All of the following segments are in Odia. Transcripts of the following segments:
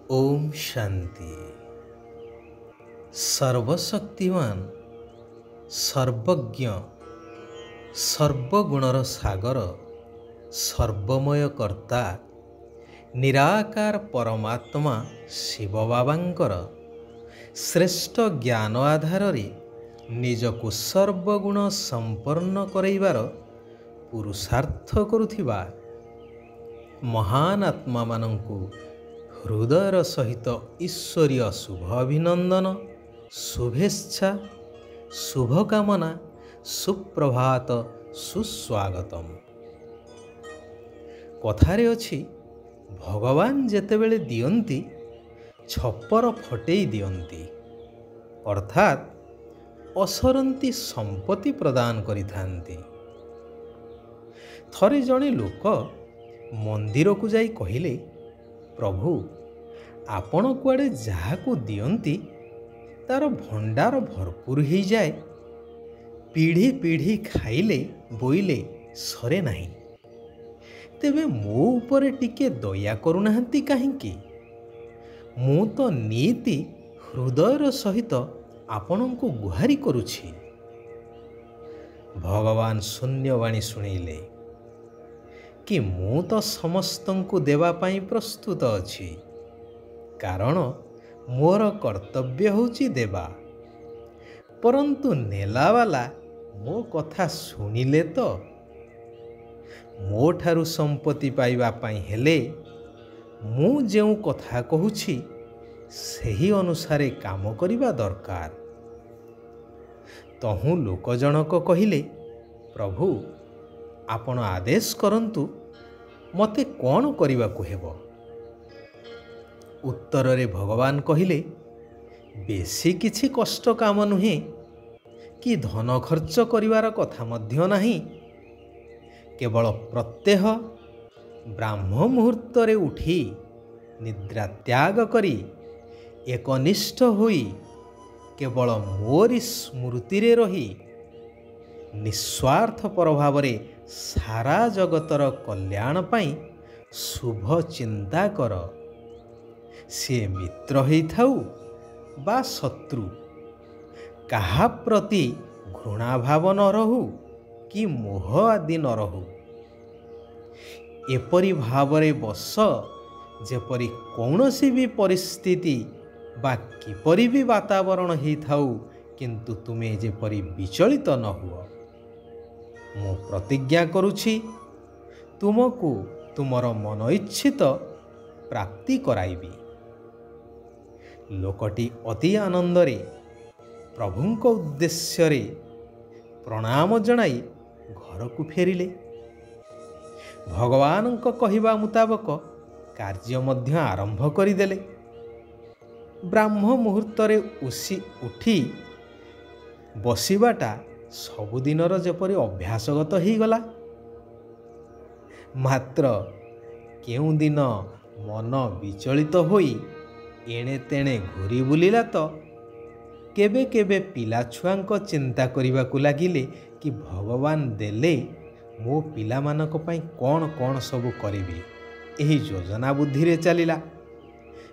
ओम शांति। सर्वशक्तिमान सर्वज्ञ सर्वगुणर सागर सर्वमय कर्ता निराकार परमात्मा शिव बाबांकर श्रेष्ठ ज्ञान आधार निजकु सर्वगुण संपन्न करैबार पुरुषार्थ करुथिबा महान आत्मा मानंकु हृदयर सहित ईश्वरीय शुभ अभिनंदन शुभेच्छा शुभकामना सुप्रभात सुस्वागतम। कथारे अछि भगवान जेतेबेले दियंती छपर फटेई दियंती अर्थात असरंती संपत्ति प्रदान करिथांती। थरे जणे लोक मंदिर को जाई कहिले, प्रभु आपण कुआडे जाहाकू दियंती तार भंडार भरपूर हो जाए, पीढ़ी पीढ़ी खाइले बोइले सरे नहीं, तेबे मो उपरे टिके दया करुनाहांती काहींकी? मु तो नीति हृदयर सहित आपणंकु गुहारी करुछि। भगवान शून्यवाणी शुणिले कि मु तो समस्तंकु देवा पाई प्रस्तुत अछि, कारण मोर कर्तव्य होछि देवा। परंतु नेलावाला मो कथा शुणिले तो मो ठारु संपत्ति पाइबा पाई हेले मु जेउ कथा कहूछि सही अनुसारे काम करिबा दरकार। तहु लोक जनक कहिले, प्रभु आपण आदेश करंतु मते कौन करिबा को हेबो? उत्तर रे भगवान कहिले, बेसी किछि कष्ट काम नुहे कि धन खर्च करिवार कथा मध्य नाही। केवल प्रत्यह ब्राह्म मुहूर्त रे उठी निद्रा त्याग करी एकनिष्ठ होई केवल मोरी स्मृति रे रही निस्वार्थ प्रभाव रे सारा जगतर कल्याण पाई शुभ चिंता कर। से मित्र ही थाउ बा शत्रु, कहा प्रति घृणा भाव न रहू कि मोह आदि न रहू। एपरि भावरे बस जेपरि कौनसी भी परिस्थिति बा किपरि भी वातावरण ही थाउ, किंतु तुमे जेपरि विचलित न हुआ। मु प्रतिज्ञा करुछि तुमको तुमर मन इच्छित प्राप्ति कराइबी। लोकटी अति आनंद रे प्रभुंक उद्देश्य रे प्रणाम जणाई घर को फेरिले। भगवान को कहिबा मुताबक कार्य मध्य आरंभ करिदेले। ब्राह्म मुहूर्त रे उठी बसिबाटा सबुदिनर जेपरि अभ्यासगत हो गला। मात्र केउ दिन मन विचलित होई एणे तेणे घूरी बुलिला तो केबे केबे पिला छुआंक चिंता करिबा को लागिले कि भगवान देले मो पिला मानक पई कौन कौन सब करिबी। एही योजना बुद्धि रे चलिला।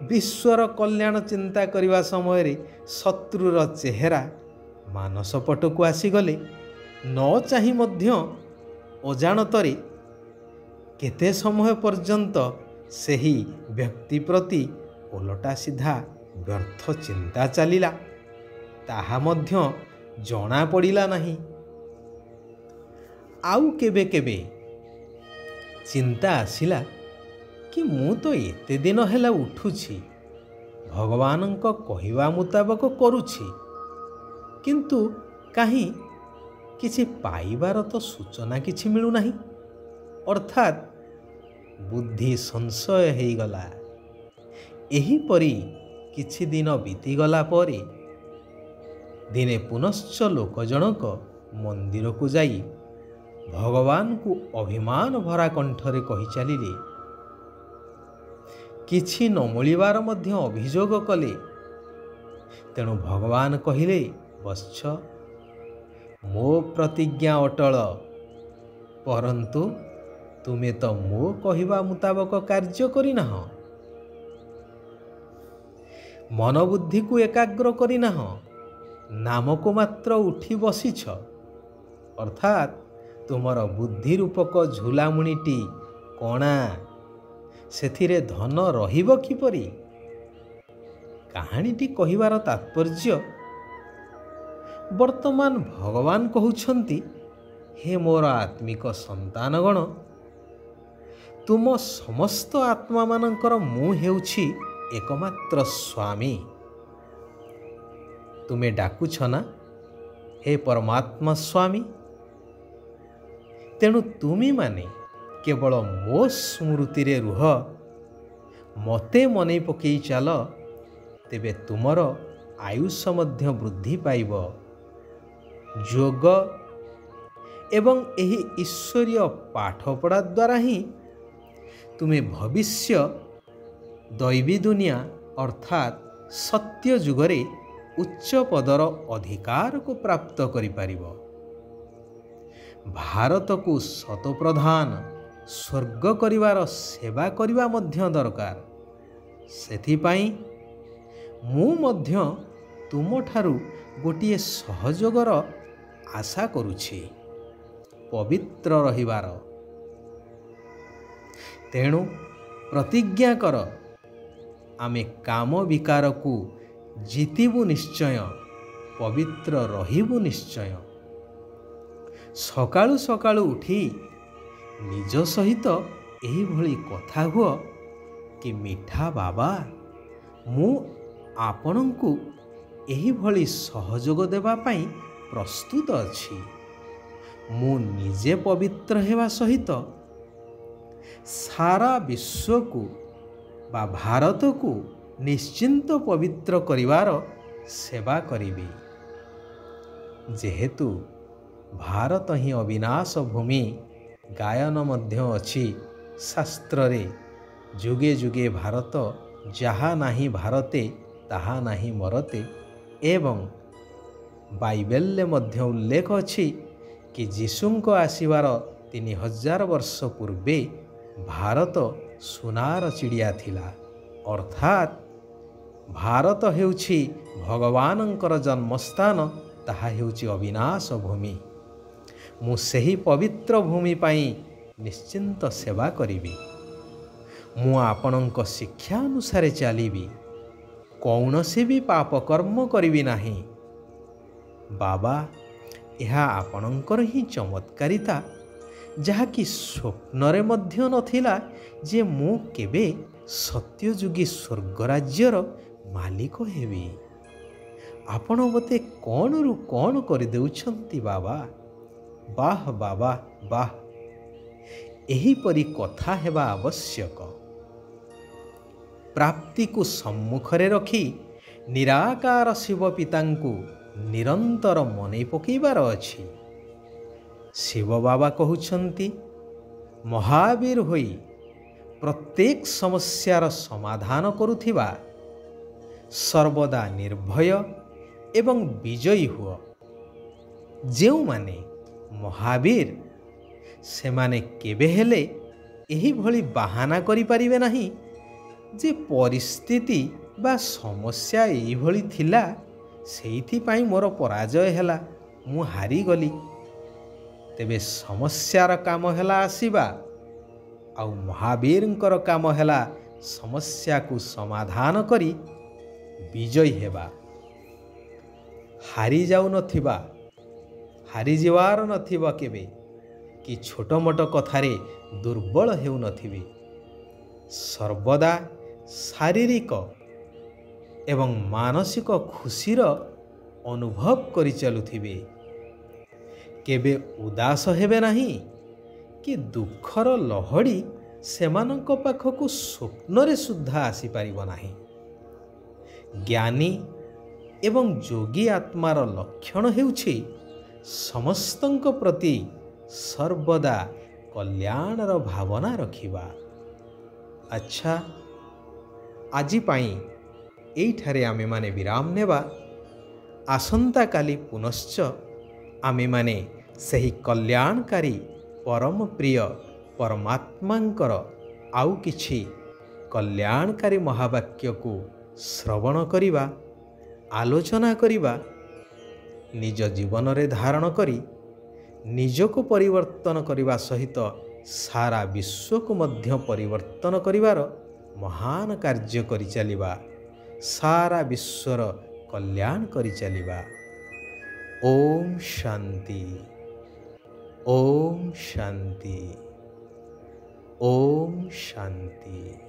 विश्वर कल्याण चिंता करिबा समय रे शत्रुर चेहरा मानस पट को आसीगले। न चाही मध्य अजाणतरे केते समय पर्यंत सही व्यक्ति प्रति ओलटा सीधा व्यर्थ चिंता चलिला, ताहा मध्य जଣା पड़िला नहीं। आउ केबे केबे चिंता आसिला कि मु तो एते दिन हेला उठुछि, भगवानंक कहिबा मुताबक करुछि, किंतु काहीं किछि पाइबार तो सूचना किछि मिलु नाही। अर्थात बुद्धि संशय हेई गला। एही परी किछि दिन बीतीगला परे दिने पुनश्च लोक जनक मंदिर को जाई भगवान को अभिमान भरा कंठरे कहि चलिले। किछि न मिलिबार मध्य अभियोग कले। तेणु भगवान कहिले, वत्स मो प्रतिज्ञा अटल, परंतु तुमे तो मो कहिबा मुताबक कार्य करिनाह। ମନବୁଦ୍ଧିକୁ ଏକାଗ୍ର କରିନାହ, ନାମକୁ ମାତ୍ର ଉଠି ବସିଛ। ଅର୍ଥାତ୍ ତୁମର ବୁଦ୍ଧି ରୂପକ ଝୁଲାମୁଣିଟି କଣା, ସେଥିରେ ଧନ ରହିବ କିପରି? କାହାଣୀଟି କହିବାର ତାତ୍ପର୍ଯ୍ୟ, ବର୍ତ୍ତମାନ ଭଗବାନ କହୁଛନ୍ତି, ହେ ମୋର ଆତ୍ମିକ ସନ୍ତାନଗଣ, ତୁମ ସମସ୍ତ ଆତ୍ମାମାନଙ୍କର ମୁଁ ହେଉଛି ଏକମାତ୍ର ସ୍ୱାମୀ। ତୁମେ ଡାକୁଛ ନା, ହେ ପରମାତ୍ମା ସ୍ୱାମୀ? ତେଣୁ ତୁମେମାନେ କେବଳ ମୋ ସ୍ମୃତିରେ ରୁହ, ମୋତେ ମନେ ପକାଇ ଚାଲ, ତେବେ ତୁମର ଆୟୁଷ ମଧ୍ୟ ବୃଦ୍ଧି ପାଇବ। ଯୋଗ ଏବଂ ଏହି ଈଶ୍ୱରୀୟ ପାଠପଢ଼ା ଦ୍ୱାରା ହିଁ ତୁମେ ଭବିଷ୍ୟ ଦୈବୀ ଦୁନିଆ ଅର୍ଥାତ୍ ସତ୍ୟ ଯୁଗରେ ଉଚ୍ଚ ପଦର ଅଧିକାରକୁ ପ୍ରାପ୍ତ କରିପାରିବ। ଭାରତକୁ ଶତପ୍ରଧାନ ସ୍ୱର୍ଗ କରିବାର ସେବା କରିବା ମଧ୍ୟ ଦରକାର। ସେଥିପାଇଁ ମୁଁ ମଧ୍ୟ ତୁମଠାରୁ ଗୋଟିଏ ସହଯୋଗର ଆଶା କରୁଛି, ପବିତ୍ର ରହିବାର। ତେଣୁ ପ୍ରତିଜ୍ଞା କର, ଆମେ କାମ ବିକାରକୁ ଜିତିବୁ ନିଶ୍ଚୟ, ପବିତ୍ର ରହିବୁ ନିଶ୍ଚୟ। ସକାଳୁ ସକାଳୁ ଉଠି ନିଜ ସହିତ ଏହିଭଳି କଥା ହୁଅ କି, ମିଠା ବାବା, ମୁଁ ଆପଣଙ୍କୁ ଏହିଭଳି ସହଯୋଗ ଦେବା ପାଇଁ ପ୍ରସ୍ତୁତ ଅଛି। ମୁଁ ନିଜେ ପବିତ୍ର ହେବା ସହିତ ସାରା ବିଶ୍ୱକୁ ବା ଭାରତକୁ ନିଶ୍ଚିନ୍ତ ପବିତ୍ର କରିବାର ସେବା କରିବି। ଯେହେତୁ ଭାରତ ହିଁ ଅବିନାଶ ଭୂମି, ଗାୟନ ମଧ୍ୟ ଅଛି ଶାସ୍ତ୍ରରେ, ଯୁଗେ ଯୁଗେ ଭାରତ, ଯାହା ନାହିଁ ଭାରତେ ତାହା ନାହିଁ ମରତେ। ଏବଂ ବାଇବେଲରେ ମଧ୍ୟ ଉଲ୍ଲେଖ ଅଛି କି ଯୀଶୁଙ୍କ ଆସିବାର 3000 ବର୍ଷ ପୂର୍ବେ ଭାରତ ସୁନାର ଚିଡ଼ିଆ ଥିଲା। ଅର୍ଥାତ୍ ଭାରତ ହେଉଛି ଭଗବାନଙ୍କର ଜନ୍ମସ୍ଥାନ, ତାହା ହେଉଛି ଅବିନାଶ ଭୂମି। ମୁଁ ସେହି ପବିତ୍ର ଭୂମି ପାଇଁ ନିଶ୍ଚିନ୍ତ ସେବା କରିବି। ମୁଁ ଆପଣଙ୍କ ଶିକ୍ଷା ଅନୁସାରେ ଚାଲିବି, କୌଣସି ବି ପାପ କର୍ମ କରିବି ନାହିଁ। ବାବା, ଏହା ଆପଣଙ୍କର ହିଁ ଚମତ୍କାରିତା, ଯାହାକି ସ୍ୱପ୍ନରେ ମଧ୍ୟ ନଥିଲା ଯେ ମୁଁ କେବେ ସତ୍ୟଯୁଗୀ ସ୍ୱର୍ଗରାଜ୍ୟର ମାଲିକ ହେବି। ଆପଣ ମୋତେ କ'ଣରୁ କ'ଣ କରିଦେଉଛନ୍ତି ବାବା। ବାଃ ବାବା ବାଃ, ଏହିପରି କଥା ହେବା ଆବଶ୍ୟକ। ପ୍ରାପ୍ତିକୁ ସମ୍ମୁଖରେ ରଖି ନିରାକାର ଶିବ ପିତାଙ୍କୁ ନିରନ୍ତର ମନେ ପକାଇବାର ଅଛି। ଶିବ ବାବା କହୁଛନ୍ତି, ମହାବୀର ହୋଇ ପ୍ରତ୍ୟେକ ସମସ୍ୟାର ସମାଧାନ କରୁଥିବା, ସର୍ବଦା ନିର୍ଭୟ ଏବଂ ବିଜୟୀ ହୁଅ। ଯେଉଁମାନେ ମହାବୀର, ସେମାନେ କେବେ ହେଲେ ଏହିଭଳି ବାହାନା କରିପାରିବେ ନାହିଁ ଯେ ପରିସ୍ଥିତି ବା ସମସ୍ୟା ଏଇଭଳି ଥିଲା, ସେଇଥିପାଇଁ ମୋର ପରାଜୟ ହେଲା, ମୁଁ ହାରିଗଲି। ତେବେ ସମସ୍ୟାର କାମ ହେଲା ଆସିବା, ଆଉ ମହାବୀରଙ୍କର କାମ ହେଲା ସମସ୍ୟାକୁ ସମାଧାନ କରି ବିଜୟୀ ହେବା। ହାରିଯିବାର ନଥିବ କେବେ, କି ଛୋଟ ମୋଟ କଥାରେ ଦୁର୍ବଳ ହେଉନଥିବେ। ସର୍ବଦା ଶାରୀରିକ ଏବଂ ମାନସିକ ଖୁସିର ଅନୁଭବ କରି ଚାଲୁଥିବେ। କେବେ ଉଦାସ ହେବେ ନାହିଁ, କି ଦୁଃଖର ଲହଡ଼ି ସେମାନଙ୍କ ପାଖକୁ ସ୍ୱପ୍ନରେ ସୁଦ୍ଧା ଆସିପାରିବ ନାହିଁ। ଜ୍ଞାନୀ ଏବଂ ଯୋଗୀ ଆତ୍ମାର ଲକ୍ଷଣ ହେଉଛି ସମସ୍ତଙ୍କ ପ୍ରତି ସର୍ବଦା କଲ୍ୟାଣର ଭାବନା ରଖିବା। ଆଚ୍ଛା, ଆଜି ପାଇଁ ଏଇଠାରେ ଆମେମାନେ ବିରାମ ନେବା। ଆସନ୍ତାକାଲି ପୁନଶ୍ଚ ଆମେମାନେ ସେହି କଲ୍ୟାଣକାରୀ ପରମ ପ୍ରିୟ ପରମାତ୍ମାଙ୍କର ଆଉ କିଛି କଲ୍ୟାଣକାରୀ ମହାବାକ୍ୟକୁ ଶ୍ରବଣ କରିବା, ଆଲୋଚନା କରିବା, ନିଜ ଜୀବନରେ ଧାରଣ କରି ନିଜକୁ ପରିବର୍ତ୍ତନ କରିବା ସହିତ ସାରା ବିଶ୍ୱକୁ ମଧ୍ୟ ପରିବର୍ତ୍ତନ କରିବାର ମହାନ କାର୍ଯ୍ୟ କରିଚାଲିବା, ସାରା ବିଶ୍ୱର କଲ୍ୟାଣ କରିଚାଲିବା। ଓମ୍ ଶାନ୍ତି, ଓମ୍ ଶାନ୍ତି, ଓମ୍ ଶାନ୍ତି।